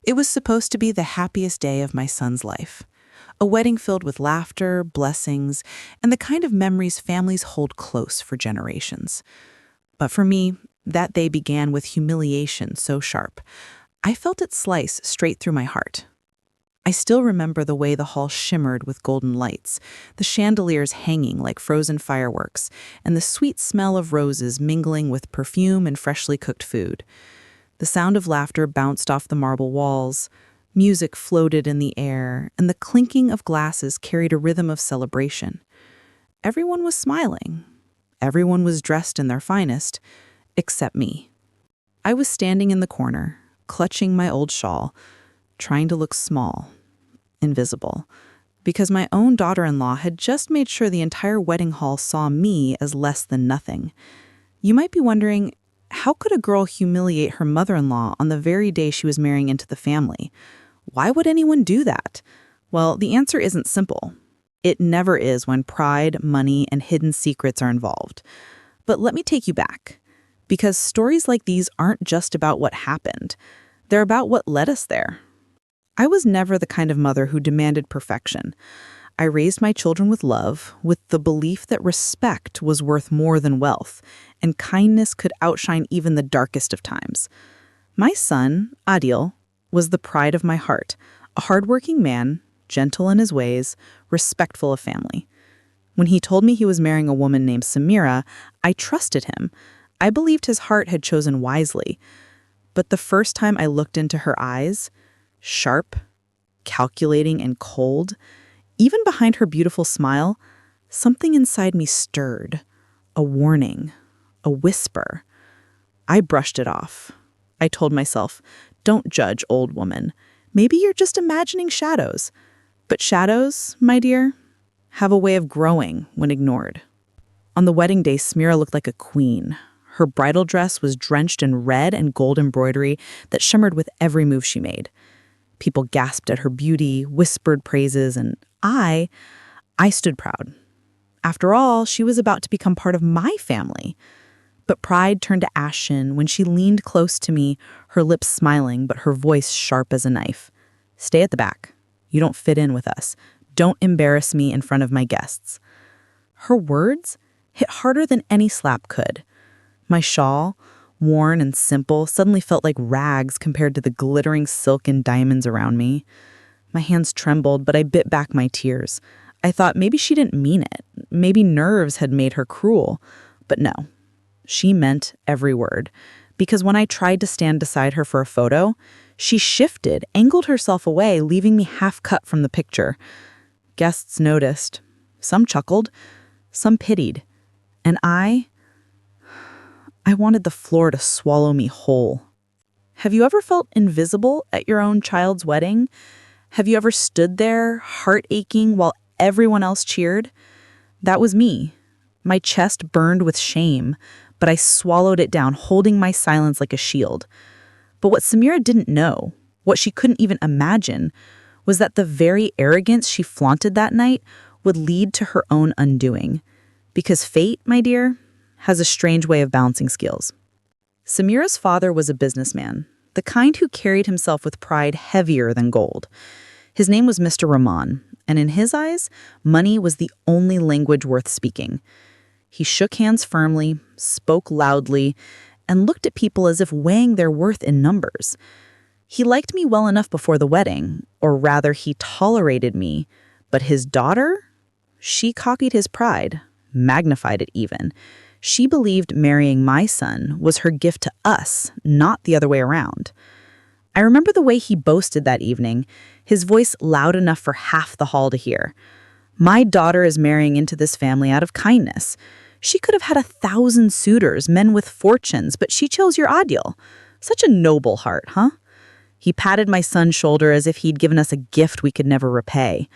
It was supposed to be the happiest day of my son's life. A wedding filled with laughter, blessings, and the kind of memories families hold close for generations. But for me, that day began with humiliation so sharp. I felt it slice straight through my heart. I still remember the way the hall shimmered with golden lights, the chandeliers hanging like frozen fireworks, and the sweet smell of roses mingling with perfume and freshly cooked food. The sound of laughter bounced off the marble walls, music floated in the air, and the clinking of glasses carried a rhythm of celebration. Everyone was smiling. Everyone was dressed in their finest, except me. I was standing in the corner, clutching my old shawl, trying to look small, invisible, because my own daughter-in-law had just made sure the entire wedding hall saw me as less than nothing. You might be wondering, how could a girl humiliate her mother-in-law on the very day she was marrying into the family? Why would anyone do that? Well, the answer isn't simple. It never is when pride, money, and hidden secrets are involved. But let me take you back, because stories like these aren't just about what happened. They're about what led us there. I was never the kind of mother who demanded perfection. I raised my children with love, with the belief that respect was worth more than wealth, and kindness could outshine even the darkest of times. My son, Adil, was the pride of my heart, a hardworking man, gentle in his ways, respectful of family. When he told me he was marrying a woman named Samira, I trusted him. I believed his heart had chosen wisely. But the first time I looked into her eyes, sharp, calculating, and cold, even behind her beautiful smile, something inside me stirred. A warning, a whisper. I brushed it off. I told myself, don't judge, old woman. Maybe you're just imagining shadows. But shadows, my dear, have a way of growing when ignored. On the wedding day, Samira looked like a queen. Her bridal dress was drenched in red and gold embroidery that shimmered with every move she made. People gasped at her beauty, whispered praises, and I stood proud. After all, she was about to become part of my family. But pride turned to ashen when she leaned close to me, her lips smiling, but her voice sharp as a knife. Stay at the back. You don't fit in with us. Don't embarrass me in front of my guests. Her words hit harder than any slap could. My shawl, worn and simple, suddenly felt like rags compared to the glittering silk and diamonds around me. My hands trembled, but I bit back my tears. I thought maybe she didn't mean it. Maybe nerves had made her cruel. But no, she meant every word. Because when I tried to stand beside her for a photo, she shifted, angled herself away, leaving me half cut from the picture. Guests noticed. Some chuckled, some pitied. And I wanted the floor to swallow me whole. Have you ever felt invisible at your own child's wedding? Have you ever stood there, heart aching, while everyone else cheered? That was me. My chest burned with shame, but I swallowed it down, holding my silence like a shield. But what Samira didn't know, what she couldn't even imagine, was that the very arrogance she flaunted that night would lead to her own undoing. Because fate, my dear, has a strange way of balancing skills. Samira's father was a businessman, the kind who carried himself with pride heavier than gold. His name was Mr. Rahman, and in his eyes, money was the only language worth speaking. He shook hands firmly, spoke loudly, and looked at people as if weighing their worth in numbers. He liked me well enough before the wedding, or rather he tolerated me, but his daughter? She copied his pride, magnified it even. She believed marrying my son was her gift to us, not the other way around. I remember the way he boasted that evening, his voice loud enough for half the hall to hear. My daughter is marrying into this family out of kindness. She could have had 1,000 suitors, men with fortunes, but she chose your Adil. Such a noble heart, huh? He patted my son's shoulder as if he'd given us a gift we could never repay.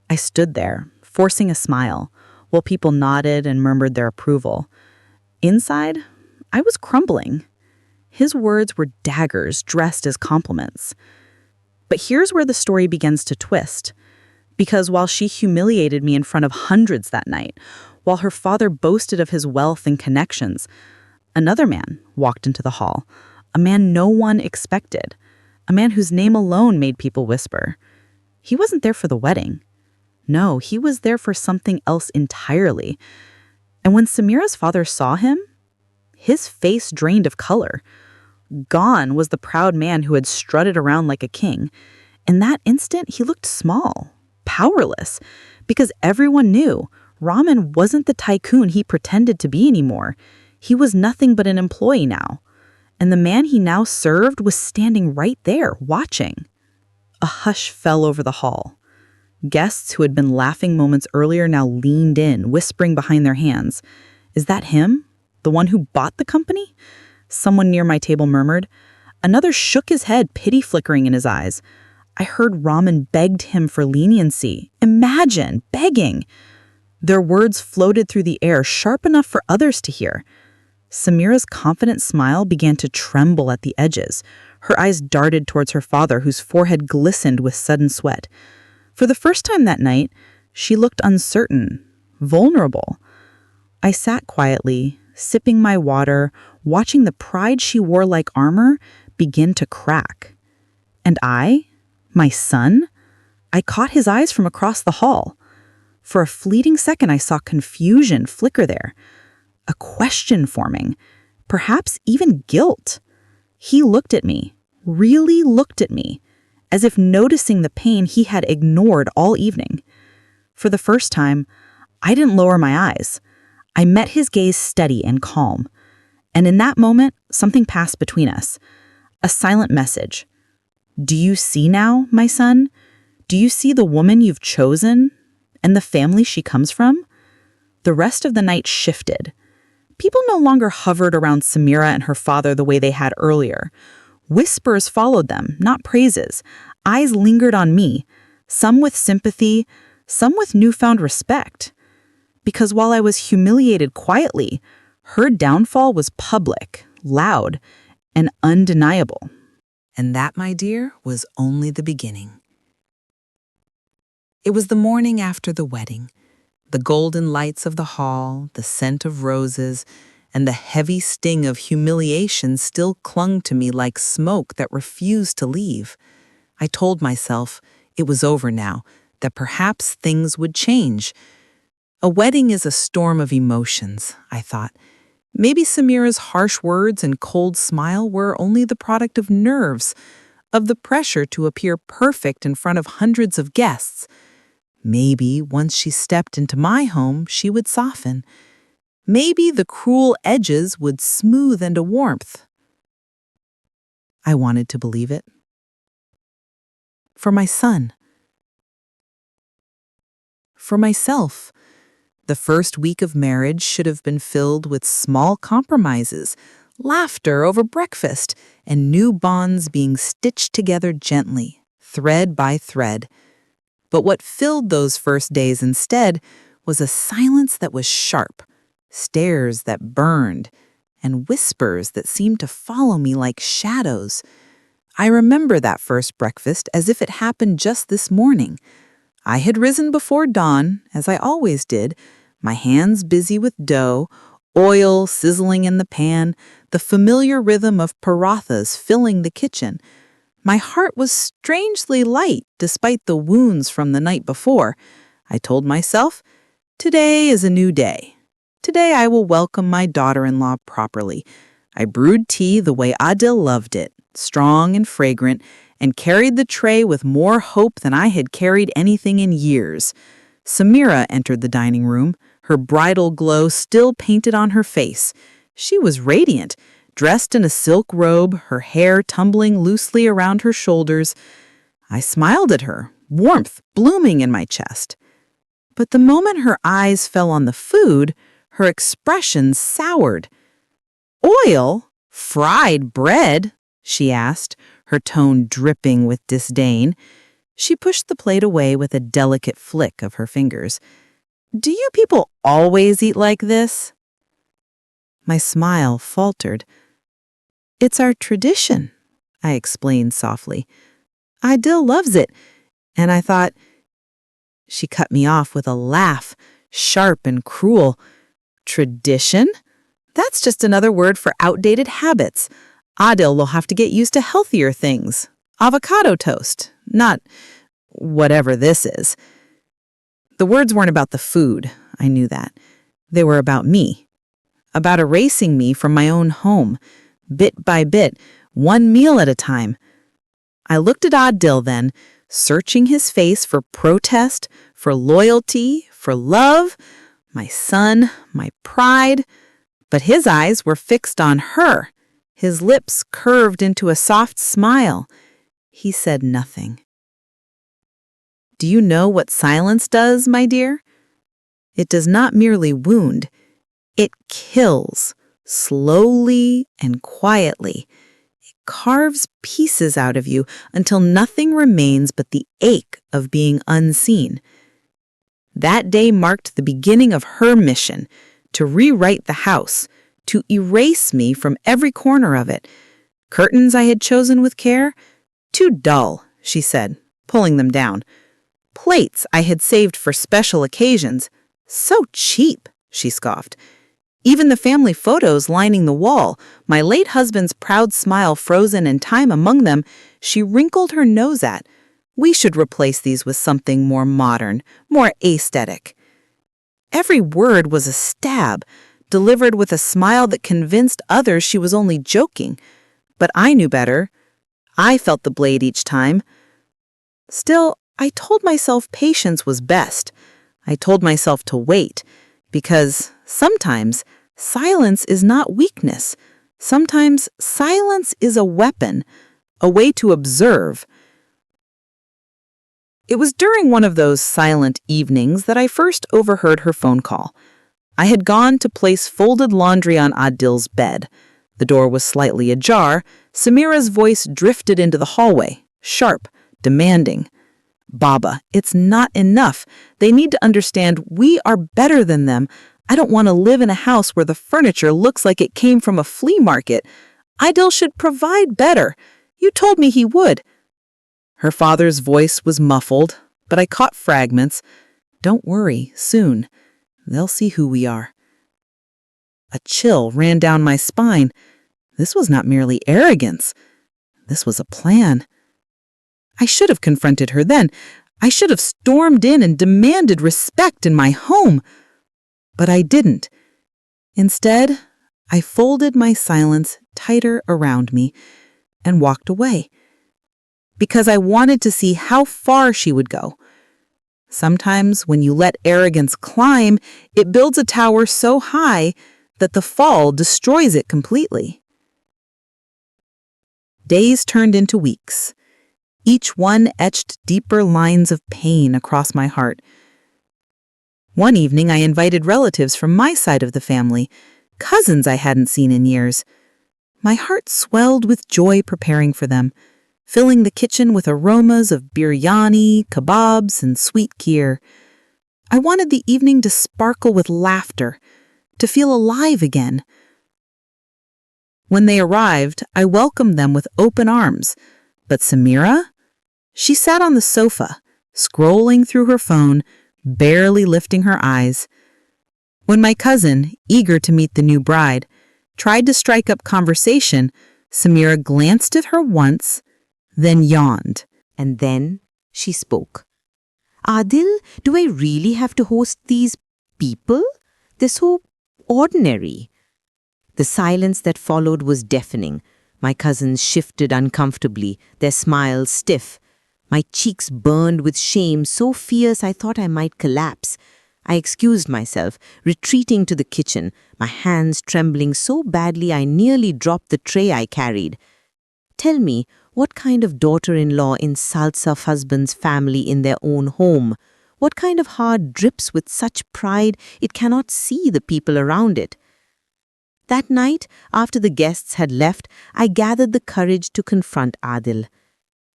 I stood there, forcing a smile, while people nodded and murmured their approval. Inside, I was crumbling. His words were daggers dressed as compliments. But here's where the story begins to twist. Because while she humiliated me in front of hundreds that night, while her father boasted of his wealth and connections, another man walked into the hall, a man no one expected. a man whose name alone made people whisper. He wasn't there for the wedding. No, he was there for something else entirely. And when Samira's father saw him, his face drained of color. Gone was the proud man who had strutted around like a king. In that instant, he looked small, powerless, because everyone knew Raman wasn't the tycoon he pretended to be anymore. He was nothing but an employee now. And the man he now served was standing right there, watching. A hush fell over the hall. Guests who had been laughing moments earlier now leaned in, whispering behind their hands. "Is that him? The one who bought the company?" Someone near my table murmured. Another shook his head, pity flickering in his eyes. I heard Raman begged him for leniency. Imagine, begging! Their words floated through the air, sharp enough for others to hear. Samira's confident smile began to tremble at the edges. Her eyes darted towards her father, whose forehead glistened with sudden sweat. For the first time that night, she looked uncertain, vulnerable. I sat quietly, sipping my water, watching the pride she wore like armor begin to crack. And my son, I caught his eyes from across the hall. For a fleeting second, I saw confusion flicker there, a question forming, perhaps even guilt. He looked at me, really looked at me, as if noticing the pain he had ignored all evening. For the first time, I didn't lower my eyes. I met his gaze steady and calm. And in that moment, something passed between us. A silent message. "Do you see now, my son? Do you see the woman you've chosen and the family she comes from?" The rest of the night shifted. People no longer hovered around Samira and her father the way they had earlier. Whispers followed them, not praises. Eyes lingered on me, some with sympathy, some with newfound respect. Because while I was humiliated quietly, her downfall was public, loud, and undeniable. And that, my dear, was only the beginning. It was the morning after the wedding. The golden lights of the hall, the scent of roses, and the heavy sting of humiliation still clung to me like smoke that refused to leave. I told myself it was over now, that perhaps things would change. A wedding is a storm of emotions, I thought. Maybe Samira's harsh words and cold smile were only the product of nerves, of the pressure to appear perfect in front of hundreds of guests. Maybe once she stepped into my home, she would soften. Maybe the cruel edges would smooth into warmth. I wanted to believe it. For my son. For myself. The first week of marriage should have been filled with small compromises, laughter over breakfast, and new bonds being stitched together gently, thread by thread. But what filled those first days instead was a silence that was sharp, stares that burned, and whispers that seemed to follow me like shadows. I remember that first breakfast as if it happened just this morning. I had risen before dawn, as I always did, my hands busy with dough, oil sizzling in the pan, the familiar rhythm of parathas filling the kitchen. My heart was strangely light despite the wounds from the night before. I told myself, today is a new day. Today I will welcome my daughter-in-law properly. I brewed tea the way Adil loved it, strong and fragrant, and carried the tray with more hope than I had carried anything in years. Samira entered the dining room, her bridal glow still painted on her face. She was radiant, dressed in a silk robe, her hair tumbling loosely around her shoulders. I smiled at her, warmth blooming in my chest. But the moment her eyes fell on the food, her expression soured. "Oil? Fried bread?" she asked, her tone dripping with disdain. She pushed the plate away with a delicate flick of her fingers. "Do you people always eat like this?" My smile faltered. "It's our tradition," I explained softly. "Adil loves it." And I thought, she cut me off with a laugh, sharp and cruel. "Tradition? That's just another word for outdated habits. Adil will have to get used to healthier things. avocado toast, not whatever this is. The words weren't about the food, I knew that. They were about me, about erasing me from my own home, bit by bit, one meal at a time. I looked at Adil then, searching his face for protest, for loyalty, for love, my son, my pride. But his eyes were fixed on her, his lips curved into a soft smile. He said nothing. Do you know what silence does, my dear? It does not merely wound. It kills, slowly and quietly. It carves pieces out of you until nothing remains but the ache of being unseen. That day marked the beginning of her mission, to rewrite the house, to erase me from every corner of it. Curtains I had chosen with care? Too dull, she said, pulling them down. Plates I had saved for special occasions. So cheap, she scoffed. Even the family photos lining the wall, my late husband's proud smile frozen in time among them, she wrinkled her nose at. We should replace these with something more modern, more aesthetic. Every word was a stab, delivered with a smile that convinced others she was only joking. But I knew better. I felt the blade each time. Still, I told myself patience was best. I told myself to wait, because sometimes silence is not weakness. Sometimes silence is a weapon, a way to observe. It was during one of those silent evenings that I first overheard her phone call. I had gone to place folded laundry on Adil's bed. The door was slightly ajar. Samira's voice drifted into the hallway, sharp, demanding. Baba, it's not enough. They need to understand we are better than them. I don't want to live in a house where the furniture looks like it came from a flea market. Adil should provide better. You told me he would. Her father's voice was muffled, but I caught fragments. Don't worry, soon. They'll see who we are. A chill ran down my spine. This was not merely arrogance. This was a plan. I should have confronted her then. I should have stormed in and demanded respect in my home. But I didn't. Instead, I folded my silence tighter around me and walked away. Because I wanted to see how far she would go. Sometimes when you let arrogance climb, it builds a tower so high that the fall destroys it completely. Days turned into weeks. Each one etched deeper lines of pain across my heart. One evening, I invited relatives from my side of the family, cousins I hadn't seen in years. My heart swelled with joy preparing for them, filling the kitchen with aromas of biryani, kebabs, and sweet kheer. I wanted the evening to sparkle with laughter, to feel alive again. When they arrived, I welcomed them with open arms. But Samira? She sat on the sofa, scrolling through her phone, barely lifting her eyes. When my cousin, eager to meet the new bride, tried to strike up conversation, Samira glanced at her once, then yawned. And then she spoke. Adil, do I really have to host these people? They're so ordinary. The silence that followed was deafening. My cousins shifted uncomfortably, their smiles stiff. My cheeks burned with shame so fierce I thought I might collapse. I excused myself, retreating to the kitchen, my hands trembling so badly I nearly dropped the tray I carried. Tell me, what kind of daughter-in-law insults her husband's family in their own home? What kind of heart drips with such pride it cannot see the people around it? That night, after the guests had left, I gathered the courage to confront Adil.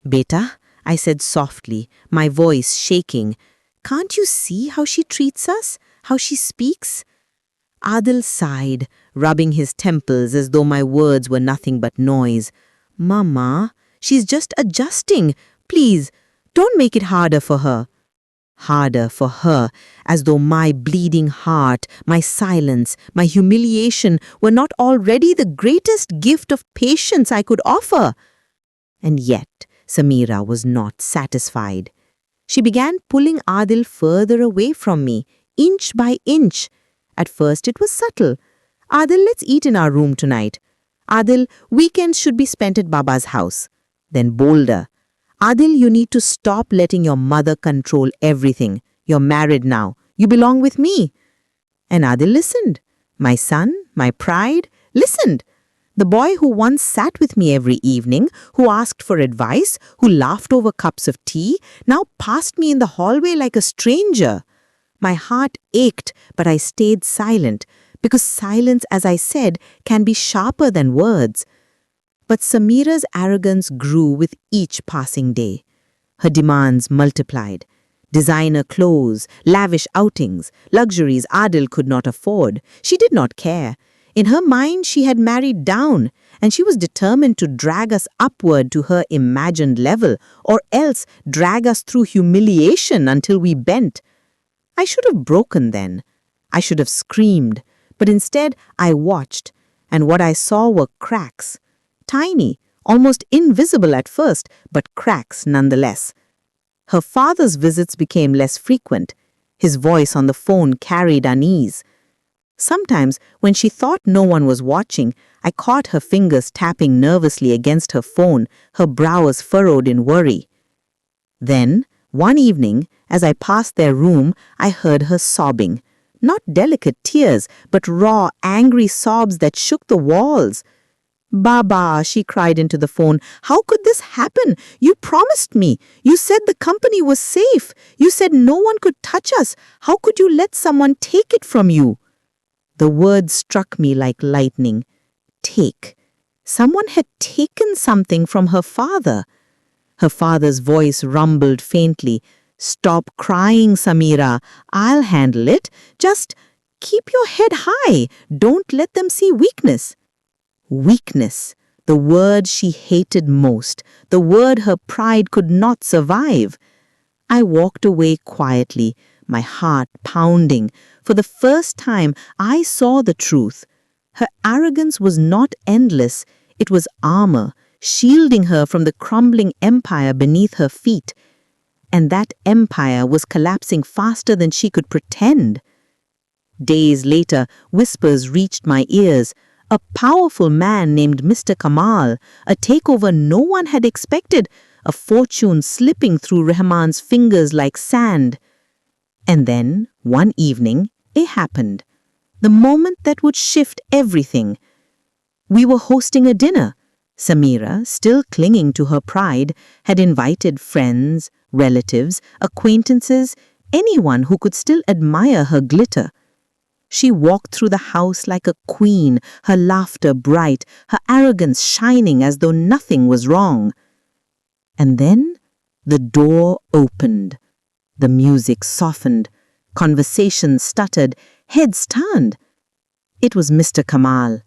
Beta, I said softly, my voice shaking, can't you see how she treats us, how she speaks? Adil sighed, rubbing his temples as though my words were nothing but noise. Mama, she's just adjusting. Please, don't make it harder for her. Harder for her, as though my bleeding heart, my silence, my humiliation were not already the greatest gift of patience I could offer. And yet, Samira was not satisfied. She began pulling Adil further away from me, inch by inch. At first it was subtle. Adil, let's eat in our room tonight. Adil, weekends should be spent at Baba's house. Then bolder. Adil, you need to stop letting your mother control everything. You're married now. You belong with me. And Adil listened. My son, my pride, listened. The boy who once sat with me every evening, who asked for advice, who laughed over cups of tea, now passed me in the hallway like a stranger. My heart ached, but I stayed silent, because silence, as I said, can be sharper than words. But Samira's arrogance grew with each passing day. Her demands multiplied. Designer clothes, lavish outings, luxuries Adil could not afford. She did not care. In her mind, she had married down, and she was determined to drag us upward to her imagined level, or else drag us through humiliation until we bent. I should have broken then. I should have screamed, but instead I watched, and what I saw were cracks. Tiny, almost invisible at first, but cracks nonetheless. Her father's visits became less frequent. His voice on the phone carried unease. Sometimes, when she thought no one was watching, I caught her fingers tapping nervously against her phone, her brows furrowed in worry. Then, one evening, as I passed their room, I heard her sobbing. Not delicate tears, but raw, angry sobs that shook the walls. "Baba," she cried into the phone, "how could this happen? You promised me. You said the company was safe. You said no one could touch us. How could you let someone take it from you?" The word struck me like lightning. Take. Someone had taken something from her father. Her father's voice rumbled faintly. "Stop crying, Samira. I'll handle it. Just keep your head high. Don't let them see weakness." Weakness, the word she hated most, the word her pride could not survive. I walked away quietly, my heart pounding. For the first time, I saw the truth. Her arrogance was not endless. It was armor, shielding her from the crumbling empire beneath her feet. And that empire was collapsing faster than she could pretend. Days later, whispers reached my ears. A powerful man named Mr. Kamal, a takeover no one had expected, a fortune slipping through Rahman's fingers like sand. And then, one evening, it happened. The moment that would shift everything. We were hosting a dinner. Samira, still clinging to her pride, had invited friends, relatives, acquaintances, anyone who could still admire her glitter. She walked through the house like a queen, her laughter bright, her arrogance shining as though nothing was wrong. And then the door opened. The music softened. Conversation stuttered. Heads turned. It was Mr. Kamal.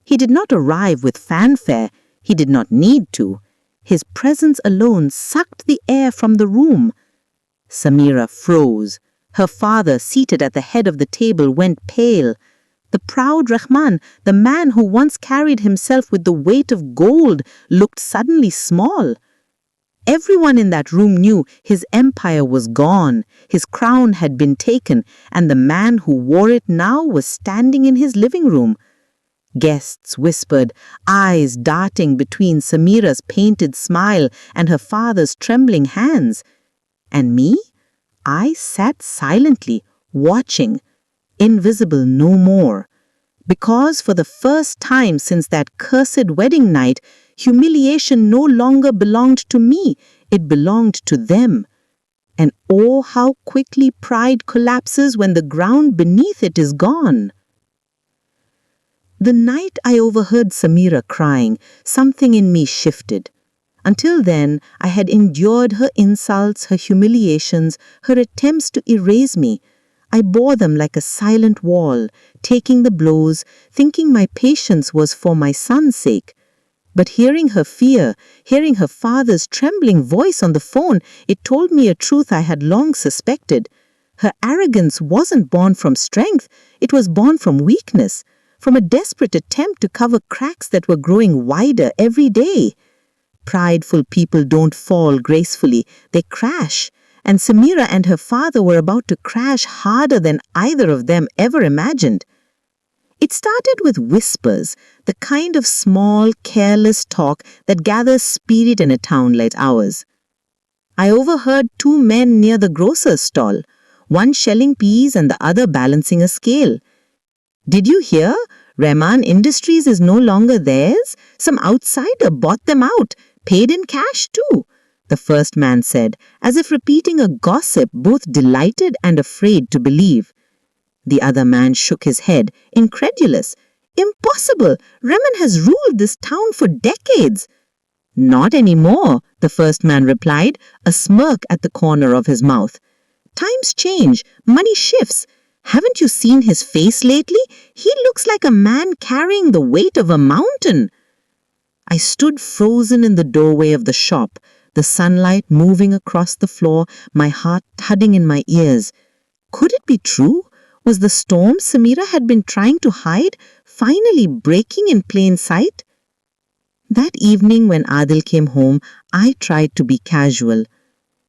He did not arrive with fanfare. He did not need to. His presence alone sucked the air from the room. Samira froze. Her father, seated at the head of the table, went pale. The proud Rahman, the man who once carried himself with the weight of gold, looked suddenly small. Everyone in that room knew his empire was gone, his crown had been taken, and the man who wore it now was standing in his living room. Guests whispered, eyes darting between Samira's painted smile and her father's trembling hands. And me? I sat silently, watching, invisible no more. Because for the first time since that cursed wedding night, humiliation no longer belonged to me, it belonged to them. And oh, how quickly pride collapses when the ground beneath it is gone. The night I overheard Samira crying, something in me shifted. Until then, I had endured her insults, her humiliations, her attempts to erase me. I bore them like a silent wall, taking the blows, thinking my patience was for my son's sake. But hearing her fear, hearing her father's trembling voice on the phone, it told me a truth I had long suspected. Her arrogance wasn't born from strength, it was born from weakness, from a desperate attempt to cover cracks that were growing wider every day. Prideful people don't fall gracefully, they crash. And Samira and her father were about to crash harder than either of them ever imagined. It started with whispers, the kind of small, careless talk that gathers spirit in a town like ours. I overheard two men near the grocer's stall, one shelling peas and the other balancing a scale. Did you hear? Rahman Industries is no longer theirs. Some outsider bought them out, paid in cash too, the first man said, as if repeating a gossip both delighted and afraid to believe. The other man shook his head, incredulous. Impossible! Rahman has ruled this town for decades. Not anymore, the first man replied, a smirk at the corner of his mouth. Times change, money shifts. Haven't you seen his face lately? He looks like a man carrying the weight of a mountain. I stood frozen in the doorway of the shop, the sunlight moving across the floor, my heart thudding in my ears. Could it be true? Was the storm Samira had been trying to hide finally breaking in plain sight? That evening when Adil came home, I tried to be casual.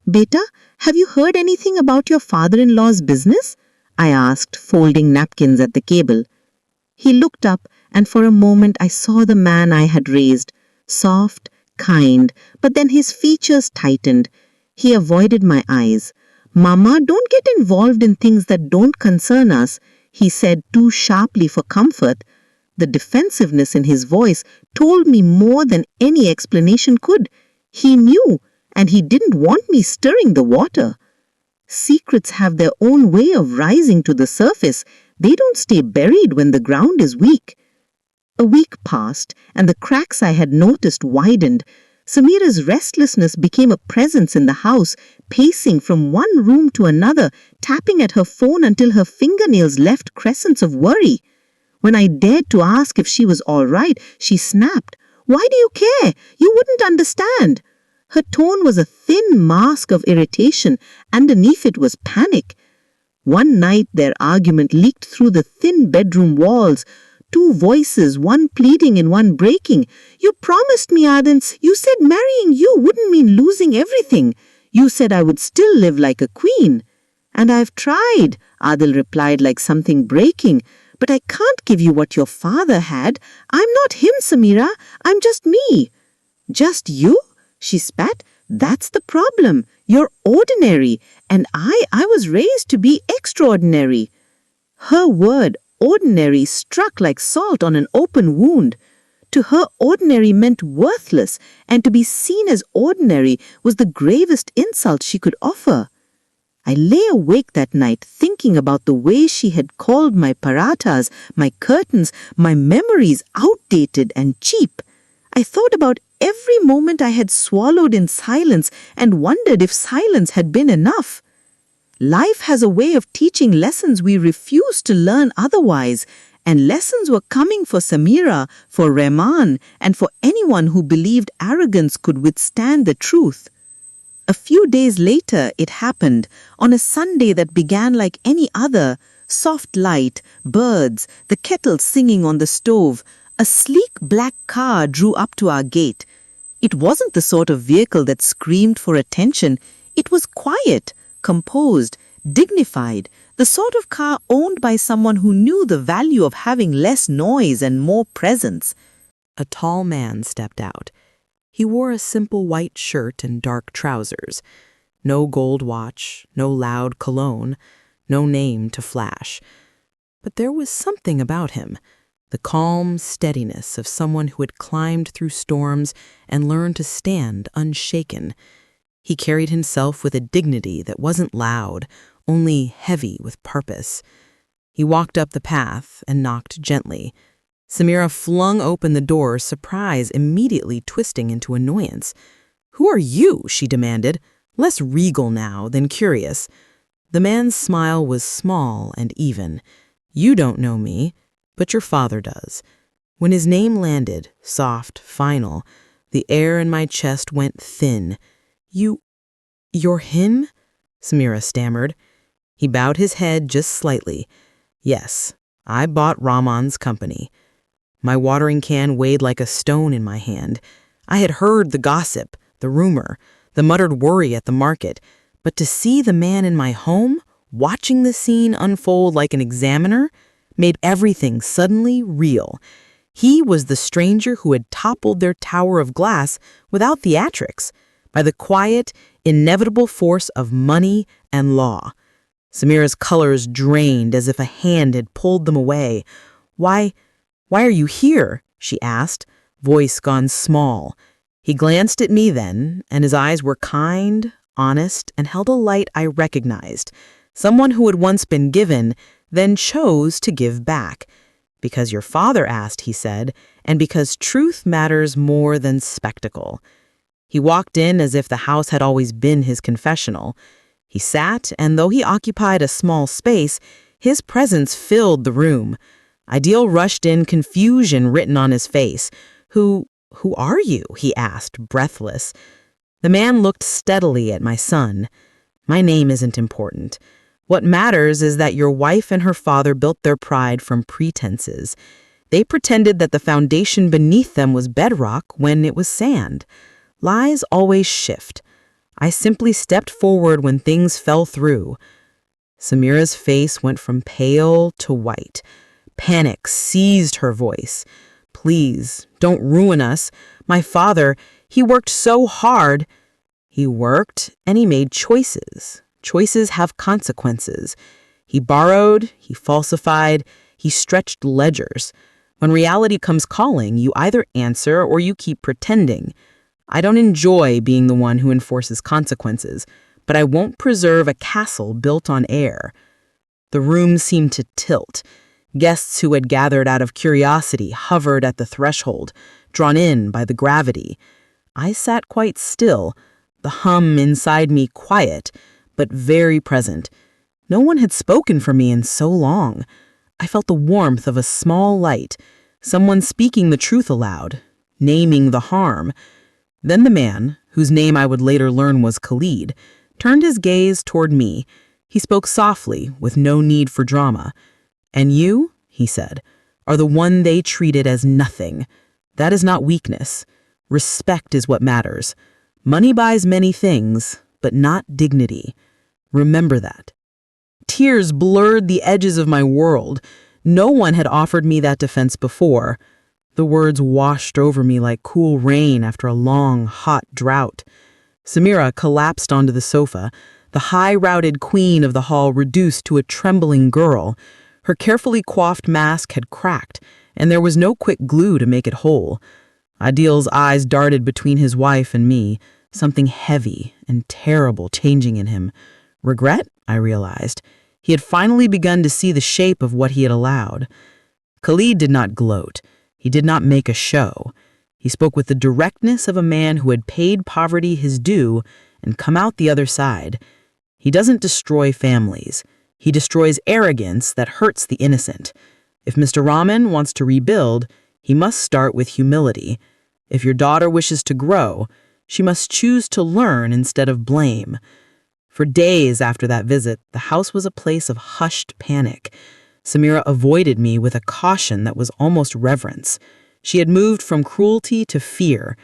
Beta, have you heard anything about your father-in-law's business? I asked, folding napkins at the cable. He looked up, and for a moment I saw the man I had raised, soft, kind, but then his features tightened. He avoided my eyes. Mama, don't get involved in things that don't concern us, he said too sharply for comfort. The defensiveness in his voice told me more than any explanation could. He knew, and he didn't want me stirring the water. Secrets have their own way of rising to the surface. They don't stay buried when the ground is weak. A week passed, and the cracks I had noticed widened. Samira's restlessness became a presence in the house, pacing from one room to another, tapping at her phone until her fingernails left crescents of worry. When I dared to ask if she was all right, she snapped, "Why do you care? You wouldn't understand." Her tone was a thin mask of irritation. Underneath it was panic. One night their argument leaked through the thin bedroom walls. Two voices, one pleading and one breaking. "You promised me, Ardence. You said marrying you wouldn't mean losing everything. You said I would still live like a queen." "And I've tried," Adil replied like something breaking. "But I can't give you what your father had. I'm not him, Samira. I'm just me." "Just you?" she spat. "That's the problem. You're ordinary, and I was raised to be extraordinary." Her word, ordinary, struck like salt on an open wound. To her, ordinary meant worthless, and to be seen as ordinary was the gravest insult she could offer. I lay awake that night thinking about the way she had called my parathas, my curtains, my memories outdated and cheap. I thought about every moment I had swallowed in silence and wondered if silence had been enough. Life has a way of teaching lessons we refuse to learn otherwise, and lessons were coming for Samira, for Rahman, and for anyone who believed arrogance could withstand the truth. A few days later, it happened, on a Sunday that began like any other. Soft light, birds, the kettle singing on the stove. A sleek black car drew up to our gate. It wasn't the sort of vehicle that screamed for attention. It was quiet, composed, dignified, the sort of car owned by someone who knew the value of having less noise and more presence. A tall man stepped out. He wore a simple white shirt and dark trousers. No gold watch, no loud cologne, no name to flash. But there was something about him, the calm steadiness of someone who had climbed through storms and learned to stand unshaken. He carried himself with a dignity that wasn't loud, only heavy with purpose. He walked up the path and knocked gently. Samira flung open the door, surprise immediately twisting into annoyance. "Who are you?" she demanded, less regal now than curious. The man's smile was small and even. "You don't know me, but your father does." When his name landed, soft, final, the air in my chest went thin. You're him?" Samira stammered. He bowed his head just slightly. "Yes, I bought Rahman's company." My watering can weighed like a stone in my hand. I had heard the gossip, the rumor, the muttered worry at the market, but to see the man in my home, watching the scene unfold like an examiner, made everything suddenly real. He was the stranger who had toppled their tower of glass without theatrics, by the quiet, inevitable force of money and law. Samira's colors drained as if a hand had pulled them away. Why are you here?" she asked, voice gone small. He glanced at me then, and his eyes were kind, honest, and held a light I recognized. Someone who had once been given, then chose to give back. "Because your father asked," he said, "and because truth matters more than spectacle." He walked in as if the house had always been his confessional. He sat, and though he occupied a small space, his presence filled the room. Ideal rushed in, confusion written on his face. Who are you?" he asked, breathless. The man looked steadily at my son. "My name isn't important. What matters is that your wife and her father built their pride from pretenses. They pretended that the foundation beneath them was bedrock when it was sand. Lies always shift. I simply stepped forward when things fell through." Samira's face went from pale to white. Panic seized her voice. "Please, don't ruin us. My father, he worked so hard." "He worked and he made choices. Choices have consequences. He borrowed, he falsified, he stretched ledgers. When reality comes calling, you either answer or you keep pretending. I don't enjoy being the one who enforces consequences, but I won't preserve a castle built on air." The room seemed to tilt. Guests who had gathered out of curiosity hovered at the threshold, drawn in by the gravity. I sat quite still, the hum inside me quiet, but very present. No one had spoken for me in so long. I felt the warmth of a small light, someone speaking the truth aloud, naming the harm. Then the man, whose name I would later learn was Khalid, turned his gaze toward me. He spoke softly, with no need for drama. "And you," he said, "are the one they treated as nothing. That is not weakness. Respect is what matters. Money buys many things, but not dignity. Remember that." Tears blurred the edges of my world. No one had offered me that defense before. The words washed over me like cool rain after a long, hot drought. Samira collapsed onto the sofa, the high-routed queen of the hall reduced to a trembling girl. Her carefully coiffed mask had cracked, and there was no quick glue to make it whole. Ideal's eyes darted between his wife and me, something heavy and terrible changing in him. Regret, I realized. He had finally begun to see the shape of what he had allowed. Khalid did not gloat. He did not make a show. He spoke with the directness of a man who had paid poverty his due and come out the other side. He doesn't destroy families. He destroys arrogance that hurts the innocent. If Mr. Rahman wants to rebuild, he must start with humility. If your daughter wishes to grow, she must choose to learn instead of blame. For days after that visit, the house was a place of hushed panic. Samira avoided me with a caution that was almost reverence. She had moved from cruelty to fear.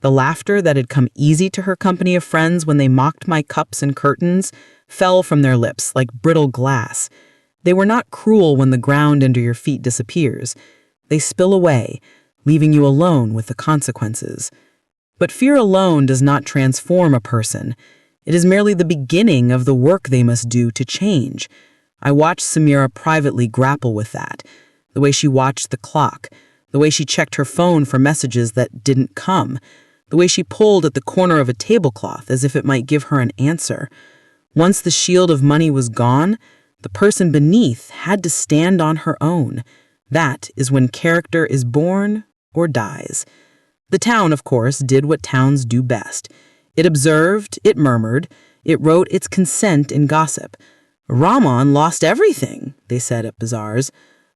The laughter that had come easy to her company of friends when they mocked my cups and curtains fell from their lips like brittle glass. They were not cruel when the ground under your feet disappears. They spill away, leaving you alone with the consequences. But fear alone does not transform a person. It is merely the beginning of the work they must do to change. I watched Samira privately grapple with that. The way she watched the clock, the way she checked her phone for messages that didn't come, the way she pulled at the corner of a tablecloth as if it might give her an answer. Once the shield of money was gone, the person beneath had to stand on her own. That is when character is born or dies. The town, of course, did what towns do best. It observed, it murmured, it wrote its consent in gossip. Rahman lost everything, they said at bazaars.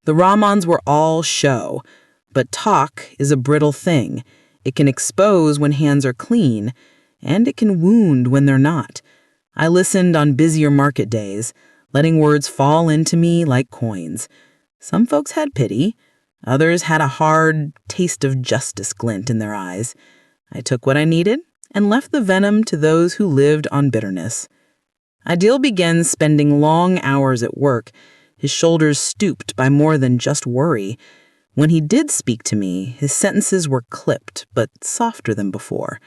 The Rahmans were all show. But talk is a brittle thing. It can expose when hands are clean, and it can wound when they're not. I listened on busier market days, letting words fall into me like coins. Some folks had pity. Others had a hard taste of justice glint in their eyes. I took what I needed and left the venom to those who lived on bitterness. Adil began spending long hours at work, his shoulders stooped by more than just worry. When he did speak to me, his sentences were clipped, but softer than before.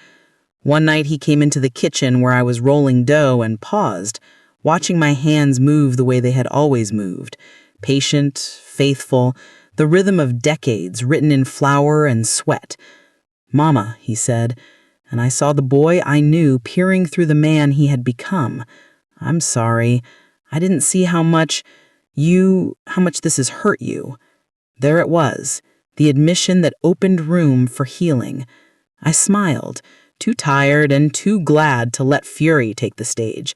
One night he came into the kitchen where I was rolling dough and paused, watching my hands move the way they had always moved, patient, faithful, the rhythm of decades written in flour and sweat. "Mama," he said, and I saw the boy I knew peering through the man he had become. "I'm sorry. I didn't see how much this has hurt you." There it was, the admission that opened room for healing. I smiled, too tired and too glad to let fury take the stage.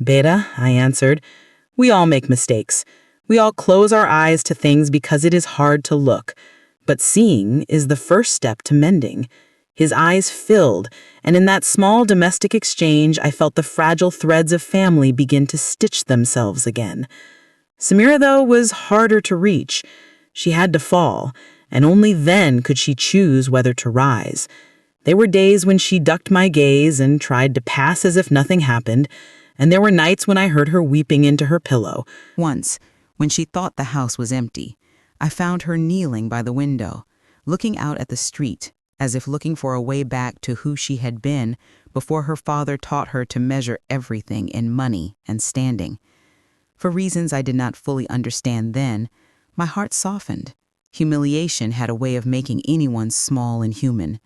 "Beta," I answered, "we all make mistakes. We all close our eyes to things because it is hard to look. But seeing is the first step to mending." His eyes filled, and in that small domestic exchange, I felt the fragile threads of family begin to stitch themselves again. Samira, though, was harder to reach. She had to fall, and only then could she choose whether to rise. There were days when she ducked my gaze and tried to pass as if nothing happened, and there were nights when I heard her weeping into her pillow. Once, when she thought the house was empty, I found her kneeling by the window, looking out at the street, as if looking for a way back to who she had been before her father taught her to measure everything in money and standing. For reasons I did not fully understand then, my heart softened. Humiliation had a way of making anyone small and human.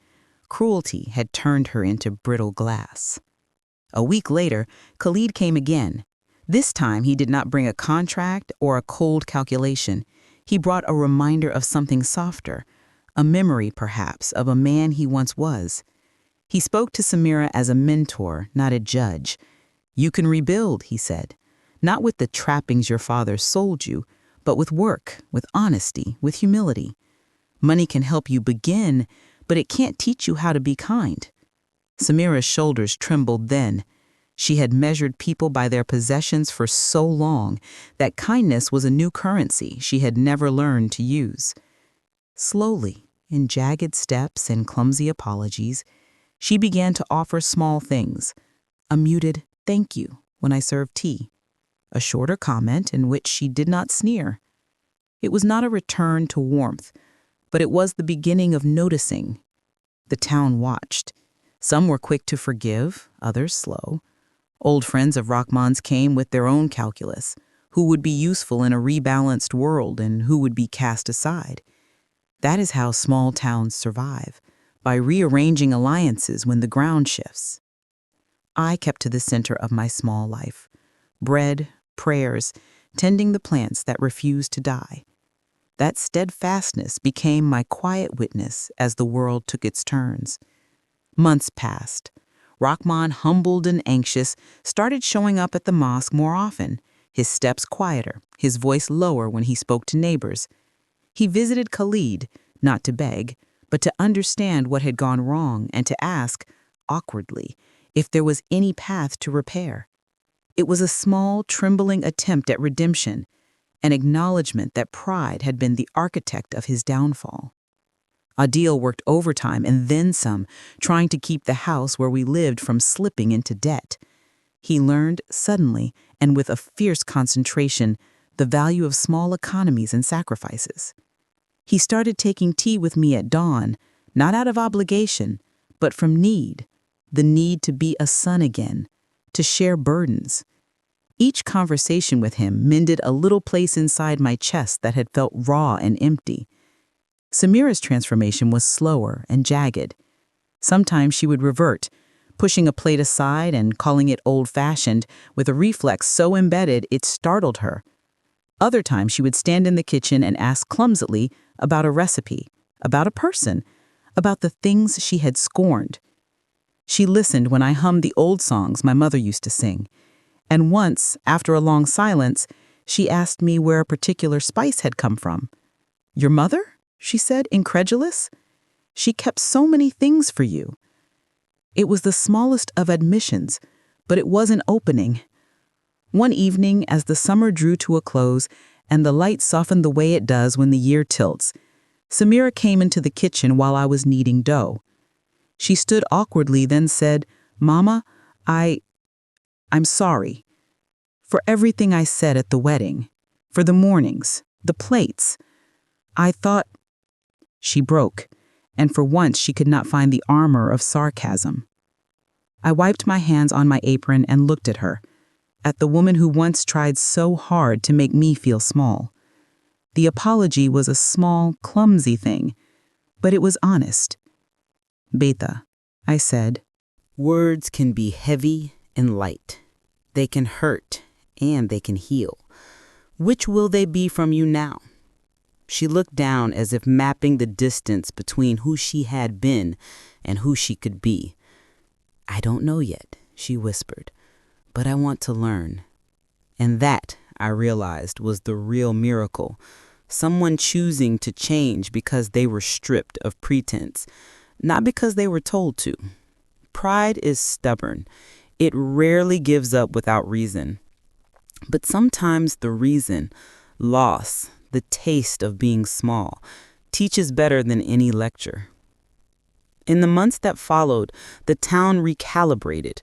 Cruelty had turned her into brittle glass. A week later, Khalid came again. This time he did not bring a contract or a cold calculation. He brought a reminder of something softer, a memory, perhaps, of a man he once was. He spoke to Samira as a mentor, not a judge. "You can rebuild," he said, "not with the trappings your father sold you, but with work, with honesty, with humility. Money can help you begin, but it can't teach you how to be kind." Samira's shoulders trembled then. She had measured people by their possessions for so long that kindness was a new currency she had never learned to use. Slowly, in jagged steps and clumsy apologies, she began to offer small things: a muted "thank you" when I served tea, a shorter comment in which she did not sneer. It was not a return to warmth, but it was the beginning of noticing. The town watched. Some were quick to forgive, others slow. Old friends of Rahman's came with their own calculus: who would be useful in a rebalanced world and who would be cast aside. That is how small towns survive, by rearranging alliances when the ground shifts. I kept to the center of my small life: bread, prayers, tending the plants that refused to die. That steadfastness became my quiet witness as the world took its turns. Months passed. Rahman, humbled and anxious, started showing up at the mosque more often, his steps quieter, his voice lower when he spoke to neighbors. He visited Khalid, not to beg, but to understand what had gone wrong and to ask, awkwardly, if there was any path to repair. It was a small, trembling attempt at redemption, an acknowledgement that pride had been the architect of his downfall. Adil worked overtime and then some, trying to keep the house where we lived from slipping into debt. He learned, suddenly, and with a fierce concentration, the value of small economies and sacrifices. He started taking tea with me at dawn, not out of obligation, but from need, the need to be a son again, to share burdens. Each conversation with him mended a little place inside my chest that had felt raw and empty. Samira's transformation was slower and jagged. Sometimes she would revert, pushing a plate aside and calling it old-fashioned with a reflex so embedded it startled her. Other times she would stand in the kitchen and ask clumsily about a recipe, about a person, about the things she had scorned. She listened when I hummed the old songs my mother used to sing, and once, after a long silence, she asked me where a particular spice had come from. "Your mother?" she said, incredulous. "She kept so many things for you." It was the smallest of admissions, but it was an opening. One evening, as the summer drew to a close and the light softened the way it does when the year tilts, Samira came into the kitchen while I was kneading dough. She stood awkwardly, then said, "Mama, I'm sorry for everything I said at the wedding, for the mornings, the plates. I thought—" She broke, and for once she could not find the armor of sarcasm. I wiped my hands on my apron and looked at her, at the woman who once tried so hard to make me feel small. The apology was a small, clumsy thing, but it was honest. "Beta," I said. Words can be heavy and light. They can hurt and they can heal. Which will they be from you now? She looked down as if mapping the distance between who she had been and who she could be. "I don't know yet," she whispered, "but I want to learn." And that, I realized, was the real miracle. Someone choosing to change because they were stripped of pretense, not because they were told to. Pride is stubborn. It rarely gives up without reason. But sometimes the reason, loss, the taste of being small, teaches better than any lecture. In the months that followed, the town recalibrated.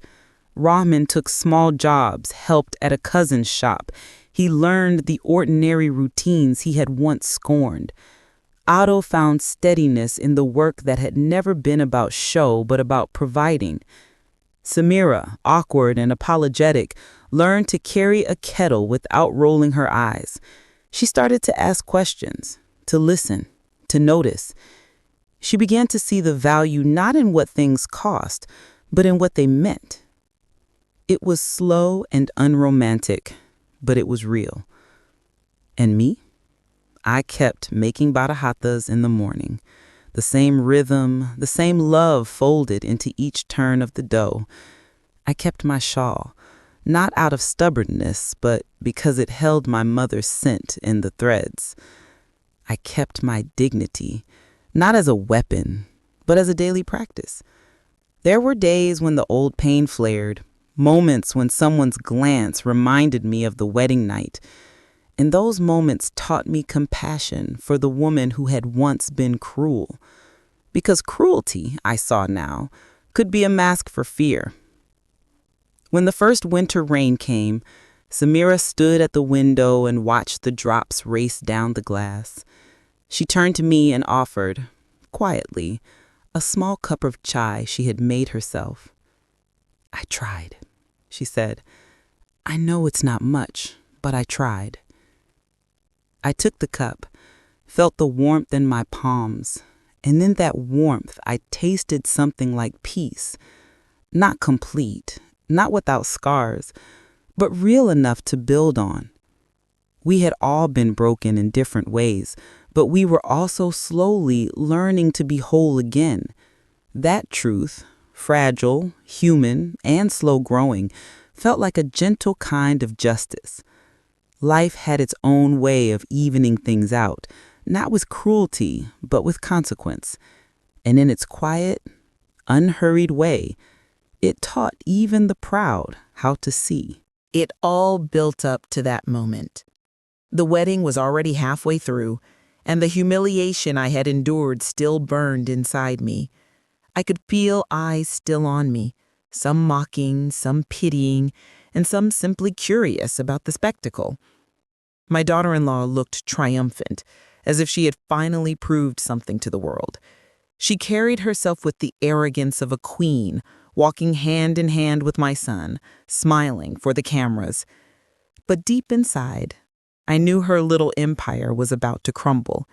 Rahman took small jobs, helped at a cousin's shop. He learned the ordinary routines he had once scorned. Otto found steadiness in the work that had never been about show but about providing. Samira, awkward and apologetic, learned to carry a kettle without rolling her eyes. She started to ask questions, to listen, to notice. She began to see the value not in what things cost, but in what they meant. It was slow and unromantic, but it was real. And me? I kept making barahatas in the morning. The same rhythm, the same love folded into each turn of the dough. I kept my shawl, not out of stubbornness, but because it held my mother's scent in the threads. I kept my dignity, not as a weapon, but as a daily practice. There were days when the old pain flared, moments when someone's glance reminded me of the wedding night. And those moments taught me compassion for the woman who had once been cruel. Because cruelty, I saw now, could be a mask for fear. When the first winter rain came, Samira stood at the window and watched the drops race down the glass. She turned to me and offered, quietly, a small cup of chai she had made herself. "I tried," she said. "I know it's not much, but I tried." I took the cup, felt the warmth in my palms, and in that warmth I tasted something like peace. Not complete, not without scars, but real enough to build on. We had all been broken in different ways, but we were also slowly learning to be whole again. That truth, fragile, human, and slow growing, felt like a gentle kind of justice. Life had its own way of evening things out, not with cruelty, but with consequence. And in its quiet, unhurried way, it taught even the proud how to see. It all built up to that moment. The wedding was already halfway through, and the humiliation I had endured still burned inside me. I could feel eyes still on me, some mocking, some pitying, and some simply curious about the spectacle. My daughter-in-law looked triumphant, as if she had finally proved something to the world. She carried herself with the arrogance of a queen, walking hand in hand with my son, smiling for the cameras. But deep inside, I knew her little empire was about to crumble,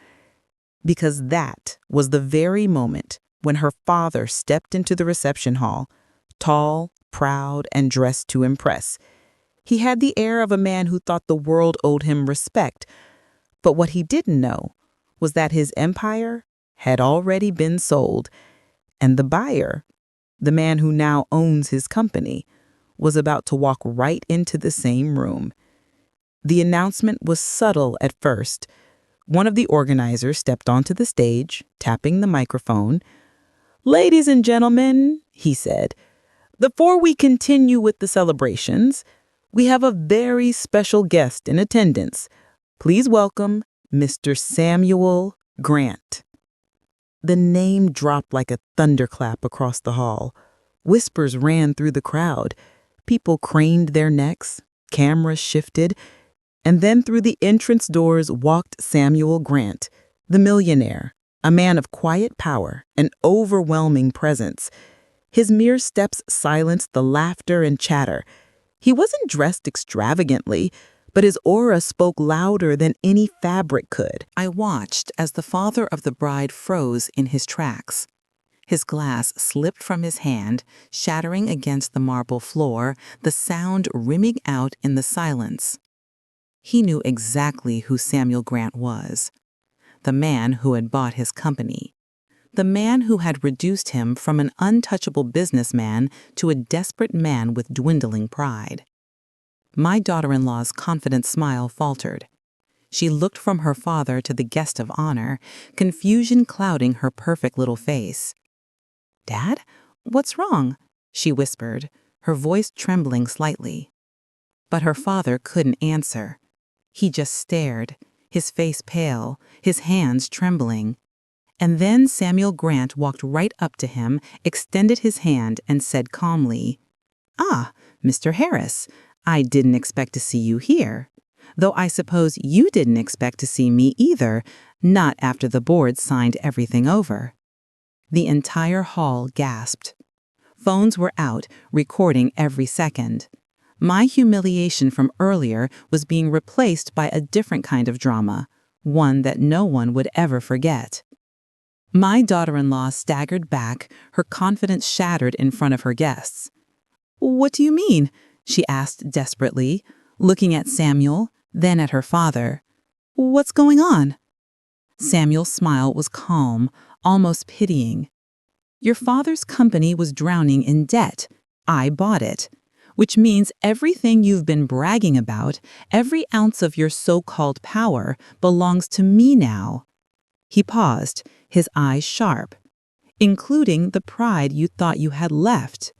because that was the very moment when her father stepped into the reception hall, tall, proud, and dressed to impress. He had the air of a man who thought the world owed him respect, but what he didn't know was that his empire had already been sold, and the buyer, the man who now owns his company, was about to walk right into the same room. The announcement was subtle at first. One of the organizers stepped onto the stage, tapping the microphone. "Ladies and gentlemen," he said, "before we continue with the celebrations, we have a very special guest in attendance. Please welcome Mr. Samuel Grant." The name dropped like a thunderclap across the hall. Whispers ran through the crowd. People craned their necks, cameras shifted, and then through the entrance doors walked Samuel Grant, the millionaire, a man of quiet power and overwhelming presence. His mere steps silenced the laughter and chatter. He wasn't dressed extravagantly, but his aura spoke louder than any fabric could. I watched as the father of the bride froze in his tracks. His glass slipped from his hand, shattering against the marble floor, the sound rimming out in the silence. He knew exactly who Samuel Grant was. The man who had bought his company. The man who had reduced him from an untouchable businessman to a desperate man with dwindling pride. My daughter-in-law's confident smile faltered. She looked from her father to the guest of honor, confusion clouding her perfect little face. "Dad, what's wrong?" she whispered, her voice trembling slightly. But her father couldn't answer. He just stared, his face pale, his hands trembling. And then Samuel Grant walked right up to him, extended his hand, and said calmly, "Ah, Mr. Harris, I didn't expect to see you here. Though I suppose you didn't expect to see me either, not after the board signed everything over." The entire hall gasped. Phones were out, recording every second. My humiliation from earlier was being replaced by a different kind of drama, one that no one would ever forget. My daughter-in-law staggered back, her confidence shattered in front of her guests. "What do you mean?" she asked desperately, looking at Samuel, then at her father. "What's going on?" Samuel's smile was calm, almost pitying. "Your father's company was drowning in debt. I bought it. Which means everything you've been bragging about, every ounce of your so-called power, belongs to me now." He paused, his eyes sharp. "Including the pride you thought you had left."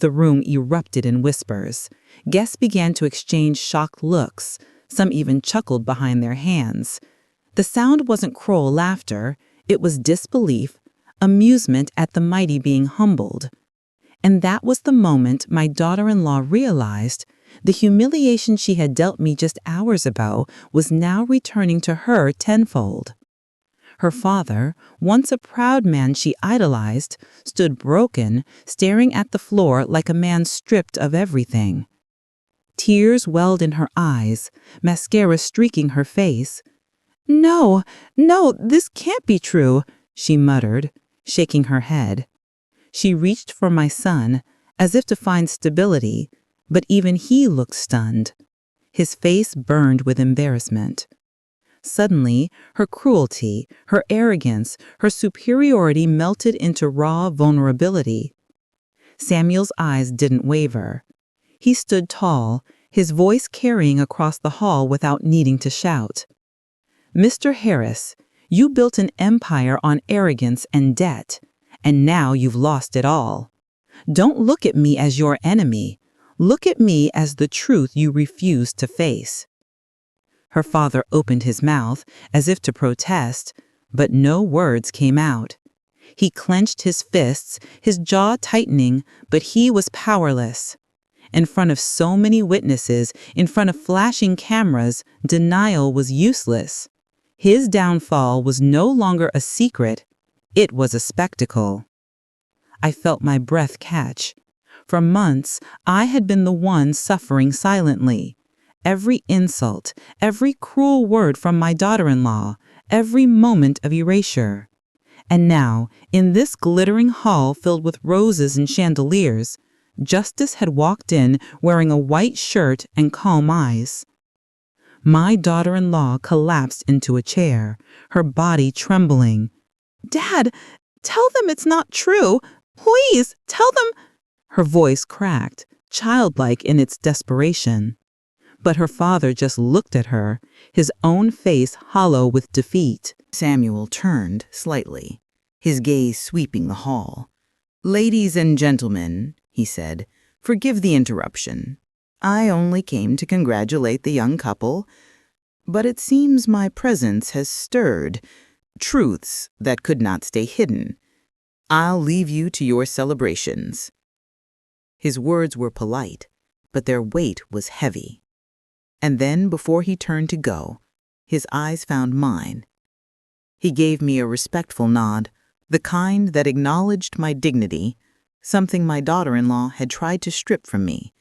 The room erupted in whispers. Guests began to exchange shocked looks. Some even chuckled behind their hands. The sound wasn't cruel laughter. It was disbelief, amusement at the mighty being humbled. And that was the moment my daughter-in-law realized the humiliation she had dealt me just hours ago was now returning to her tenfold. Her father, once a proud man she idolized, stood broken, staring at the floor like a man stripped of everything. Tears welled in her eyes, mascara streaking her face. No, this can't be true," she muttered, shaking her head. She reached for my son, as if to find stability, but even he looked stunned. His face burned with embarrassment. Suddenly, her cruelty, her arrogance, her superiority melted into raw vulnerability. Samuel's eyes didn't waver. He stood tall, his voice carrying across the hall without needing to shout. "Mr. Harris, you built an empire on arrogance and debt, and now you've lost it all. Don't look at me as your enemy. Look at me as the truth you refuse to face." Her father opened his mouth as if to protest, but no words came out. He clenched his fists, his jaw tightening, but he was powerless. In front of so many witnesses, in front of flashing cameras, denial was useless. His downfall was no longer a secret. It was a spectacle. I felt my breath catch. For months, I had been the one suffering silently. Every insult, every cruel word from my daughter-in-law, every moment of erasure. And now, in this glittering hall filled with roses and chandeliers, Justice had walked in wearing a white shirt and calm eyes. My daughter-in-law collapsed into a chair, her body trembling. "Dad, tell them it's not true. Please, tell them." Her voice cracked, childlike in its desperation. But her father just looked at her, his own face hollow with defeat. Samuel turned slightly, his gaze sweeping the hall. "Ladies and gentlemen," he said, "forgive the interruption. I only came to congratulate the young couple, but it seems my presence has stirred. truths that could not stay hidden. I'll leave you to your celebrations." His words were polite, but their weight was heavy. And then, before he turned to go, his eyes found mine. He gave me a respectful nod, the kind that acknowledged my dignity, something my daughter-in-law had tried to strip from me.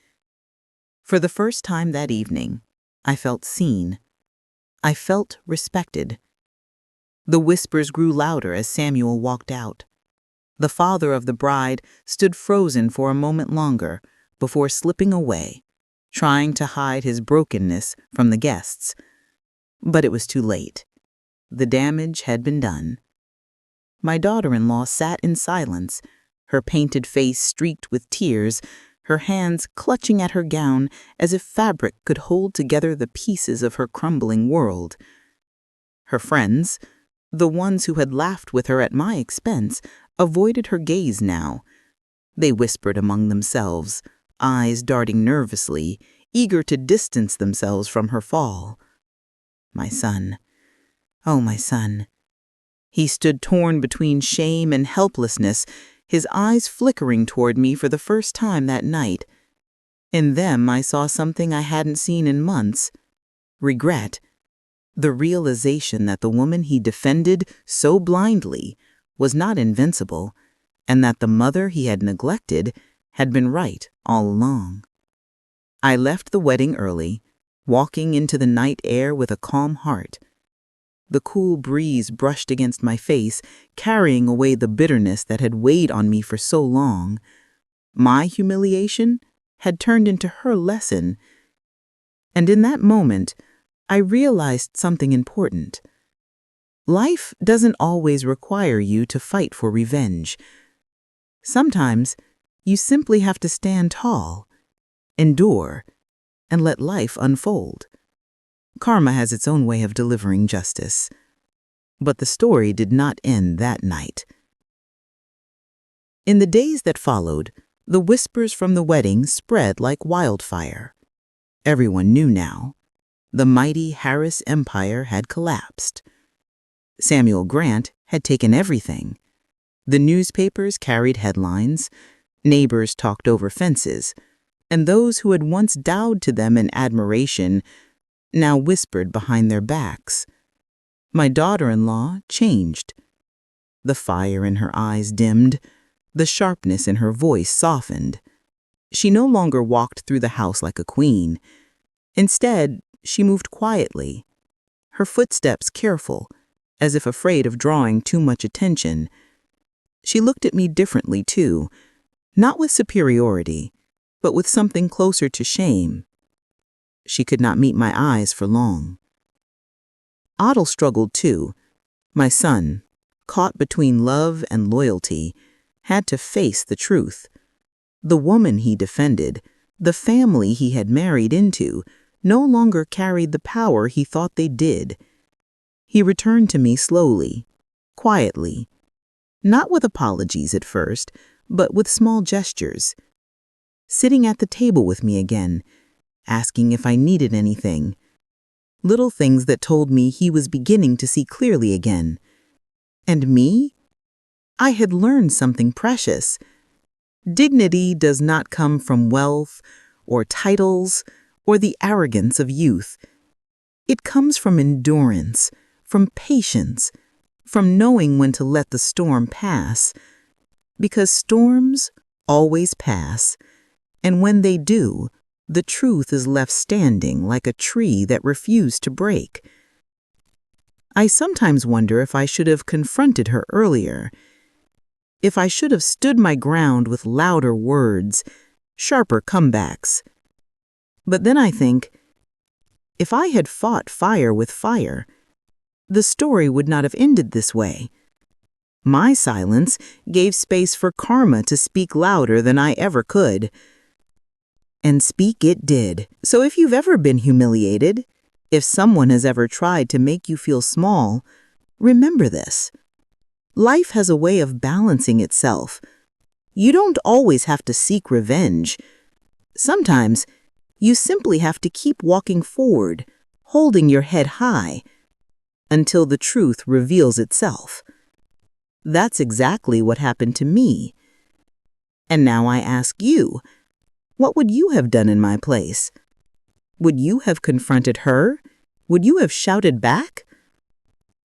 For the first time that evening, I felt seen. I felt respected. The whispers grew louder as Samuel walked out. The father of the bride stood frozen for a moment longer before slipping away, trying to hide his brokenness from the guests. But it was too late. The damage had been done. My daughter-in-law sat in silence, her painted face streaked with tears, her hands clutching at her gown as if fabric could hold together the pieces of her crumbling world. Her friends, the ones who had laughed with her at my expense, avoided her gaze now. They whispered among themselves, eyes darting nervously, eager to distance themselves from her fall. My son. Oh, my son. He stood torn between shame and helplessness, his eyes flickering toward me for the first time that night. In them I saw something I hadn't seen in months. Regret. The realization that the woman he defended so blindly was not invincible, and that the mother he had neglected had been right all along. I left the wedding early, walking into the night air with a calm heart. The cool breeze brushed against my face, carrying away the bitterness that had weighed on me for so long. My humiliation had turned into her lesson. And in that moment, I realized something important. Life doesn't always require you to fight for revenge. Sometimes, you simply have to stand tall, endure, and let life unfold. Karma has its own way of delivering justice. But the story did not end that night. In the days that followed, the whispers from the wedding spread like wildfire. Everyone knew now. The mighty Harris Empire had collapsed. Samuel Grant had taken everything. The newspapers carried headlines, neighbors talked over fences, and those who had once bowed to them in admiration now whispered behind their backs. My daughter-in-law changed. The fire in her eyes dimmed, the sharpness in her voice softened. She no longer walked through the house like a queen. Instead, she moved quietly, her footsteps careful, as if afraid of drawing too much attention. She looked at me differently, too, not with superiority, but with something closer to shame. She could not meet my eyes for long. Otto struggled too. My son, caught between love and loyalty, had to face the truth. The woman he defended, the family he had married into, no longer carried the power he thought they did. He returned to me slowly, quietly, not with apologies at first, but with small gestures. Sitting at the table with me again, asking if I needed anything. Little things that told me he was beginning to see clearly again. And me? I had learned something precious. Dignity does not come from wealth or titles or the arrogance of youth. It comes from endurance, from patience, from knowing when to let the storm pass. Because storms always pass, and when they do, the truth is left standing like a tree that refused to break. I sometimes wonder if I should have confronted her earlier, if I should have stood my ground with louder words, sharper comebacks. But then I think, if I had fought fire with fire, the story would not have ended this way. My silence gave space for karma to speak louder than I ever could. And speak it did. So if you've ever been humiliated, if someone has ever tried to make you feel small, remember this. Life has a way of balancing itself. You don't always have to seek revenge. Sometimes, you simply have to keep walking forward, holding your head high. until the truth reveals itself. That's exactly what happened to me. And now I ask you, what would you have done in my place? Would you have confronted her? Would you have shouted back?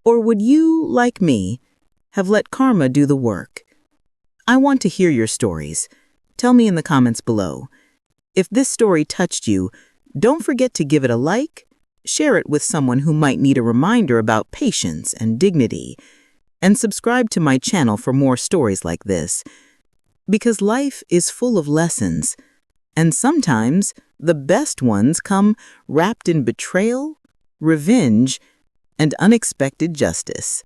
Or would you, like me, have let karma do the work? I want to hear your stories. Tell me in the comments below. If this story touched you, don't forget to give it a like, share it with someone who might need a reminder about patience and dignity, and subscribe to my channel for more stories like this. Because life is full of lessons, and sometimes the best ones come wrapped in betrayal, revenge, and unexpected justice.